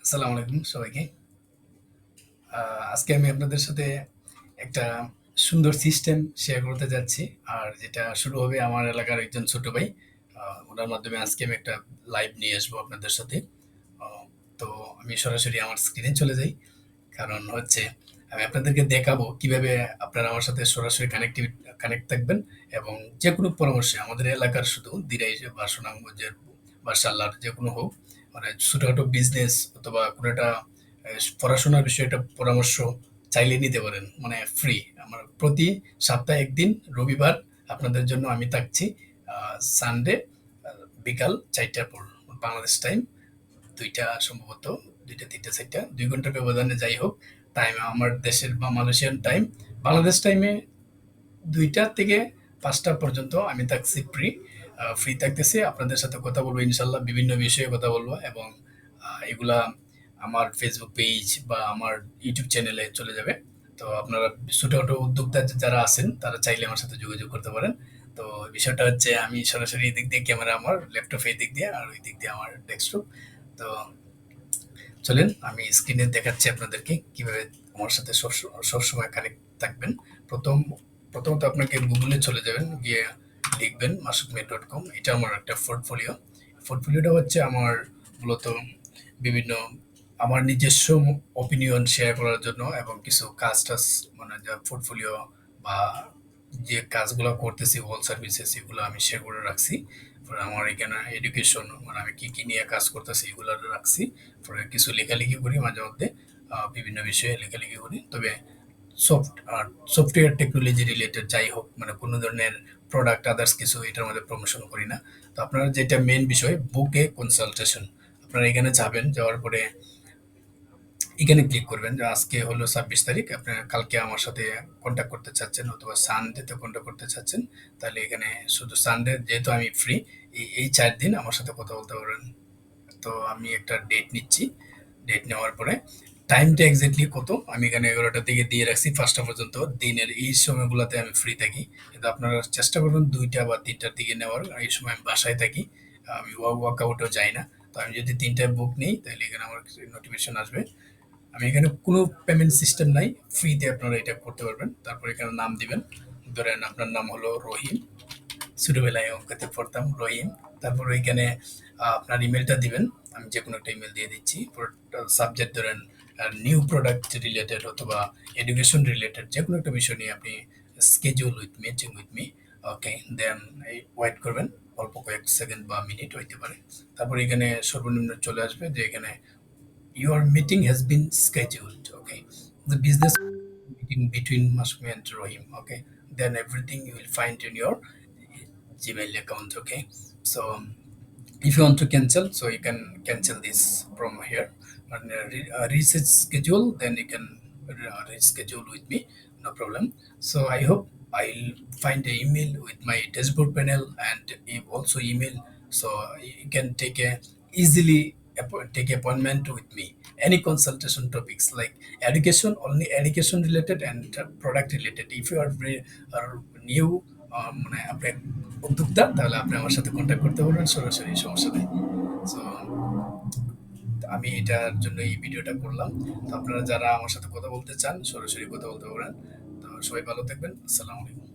আসসালামু আলাইকুম সবাইকে। আজকে আমি আপনাদের সাথে একটা সুন্দর সিস্টেম শেয়ার করতে যাচ্ছি। আর যেটা শুরু হবে আমার এলাকার একজন ছোট ভাই। ওনার মাধ্যমে আজকে আমি একটা লাইভ নিয়ে আসবো আপনাদের সাথে। আ তো আমি সরাসরি আমার স্ক্রিনে চলে যাই। কারণ হচ্ছে আমি আপনাদেরকে দেখাবো কিভাবে আপনারা আমার সাথে সরাসরি কানেক্ট থাকবেন এবং যেকোনো পরামর্শে আমাদের এলাকার শুধু দিরাই বা সুনামগঞ্জের বা সাল্লার যেকোনো হোক, মানে ছোটখাটো বিজনেস অথবা কোনো একটা পড়াশোনার বিষয়ে একটা পরামর্শ চাইলে নিতে পারেন। মানে ফ্রি। আমার প্রতি সপ্তাহে ১ দিন রবিবার আপনাদের জন্য আমি থাকছি। সানডে বিকাল ৪ টার পর বাংলাদেশ টাইম ২টা সম্ভবত ২টা ৩টা ৪টা ২ ঘন্টার ব্যবধানে যাই হোক, টাইম আমার দেশের বা মালয়েশিয়ান টাইম। বাংলাদেশ টাইমে ২টা থেকে ৫টা পর্যন্ত আমি থাকছি ফ্রি থাকতেছি। আপনাদের সাথে কথা বলবো ইনশাআল্লাহ। বিভিন্ন বিষয়ে কথা বলবো এবং এগুলা আমার Facebook পেজ বা আমার YouTube চ্যানেলে চলে যাবে। তো আপনারা ছোটখাটো উদ্যোক্তা যারা আছেন তারা চাইলে আমার সাথে যোগাযোগ করতে পারেন। তো বিষয়টা হচ্ছে আমি সরাসরি এদিক দিয়ে ক্যামেরা আমার ল্যাপটপ এদিক দিয়ে আর ওই দিক দিয়ে আমার ডেস্কটপ। তো চলেন আমি স্ক্রিনে দেখাচ্ছি আপনাদেরকে কিভাবে আমার সাথে সবসময় কানেক্ট থাকবেন। প্রথম প্রথমত আপনাকে গুগলে চলে যাবেন, গিয়ে লিখবেন masukmed.com। এটা আমার একটা পোর্টফোলিও। পোর্টফোলিওটা হচ্ছে আমার মূলত বিভিন্ন আমার নিজস্ব অপিনিয়ন শেয়ার করার জন্য এবং কিছু কাজ-টাজ, মানে যা পোর্টফোলিও বা যে কাজগুলো করতেছি হোল সার্ভিসেস এগুলো আমি শেয়ার করে রাখছি। পরে আমার এখানে এডুকেশন, মানে আমি কি নিয়ে কাজ করতেছি এগুলো রাখছি। পরে কিছু লেখালেখি করি মাঝে মধ্যে, বিভিন্ন বিষয়ে লেখালেখি করি। তবে সফটওয়্যার টেকনোলজি রিলেটেড যাই হোক, মানে কোনো ধরনের প্রোডাক্ট আদার্স কিছু এটার মধ্যে প্রমোশন করি না। তো আপনারা যেটা মেইন বিষয় বুকে কনসালটেশন, আপনারা এখানে যাবেন, যাওয়ার পরে এখানে ক্লিক করবেন যে আজকে হলো ২৬ তারিখ। আপনারা কালকে আমার সাথে কন্ট্যাক্ট করতে চাচ্ছেন অথবা সানডেতে কন্ট্যাক্ট করতে চাচ্ছেন। তাহলে এখানে শুধু সানডে যেহেতু আমি ফ্রি, এই ৪ দিন আমার সাথে কথা বলতে পারবেন। তো আমি একটা ডেট নিচ্ছি। ডেট নেওয়ার পরে টাইমটা এক্সাক্টলি কত আমি এখানে ১১টা থেকে দিয়ে রাখছি ৫টা পর্যন্ত। দিনের এই সময়গুলোতে আমি ফ্রি থাকি। কিন্তু আপনারা চেষ্টা করবেন ২টা বা ৩টার দিকে নেওয়ার। এই সময় আমি বাসায় থাকি। আমি ওয়ার্কআউটেও যাই না। তো আমি যদি ৩টায় বুক নেই তাহলে এখানে আমার নোটিফিকেশন আসবে। আমি এখানে কোনো পেমেন্ট সিস্টেম নাই। ফ্রিতে আপনারা এটা করতে পারবেন। তারপর এখানে নাম দিবেন। ধরেন আপনার নাম হলো রহিম। ছোটবেলায় অঙ্কতে পড়তাম রহিম। তারপর ওইখানে আপনার ইমেলটা দিবেন। আমি যেকোনো একটা ইমেল দিয়ে দিচ্ছি। সাবজেক্ট ধরেন নিউ প্রোডাক্ট রিলেটেড অথবা এডুকেশন রিলেটেড যেকোনো একটা বিষয় নিয়ে আপনি schedule with meeting with me. Okay, then এই ওয়েট করবেন। অল্প কয়েক সেকেন্ড বা মিনিট হইতে পারে। তারপর এখানে সর্বনিম্ন চলে আসবে যে এখানে your meeting has been scheduled. Okay, the business meeting between Masumi and Rohim. Okay, then everything you will find in your Gmail account. Okay, so if you want to cancel, so you can cancel this from here and reset schedule, then you can reschedule with me, no problem. So I hope I'll find a email with my dashboard panel and also email, so you can take a easily take appointment with me. Any consultation topics like education, only education related and product related. If you are new, মানে আপনি উদ্যোক্তা, তাহলে আপনি আমার সাথে contact করতে পারবেন সরাসরি, সমস্যা নেই। সো আমি এটার জন্য এই ভিডিওটা করলাম। তো আপনারা যারা আমার সাথে কথা বলতে চান সরাসরি কথা বলতে পারেন। তো সবাই ভালো থাকবেন। আসসালামু আলাইকুম।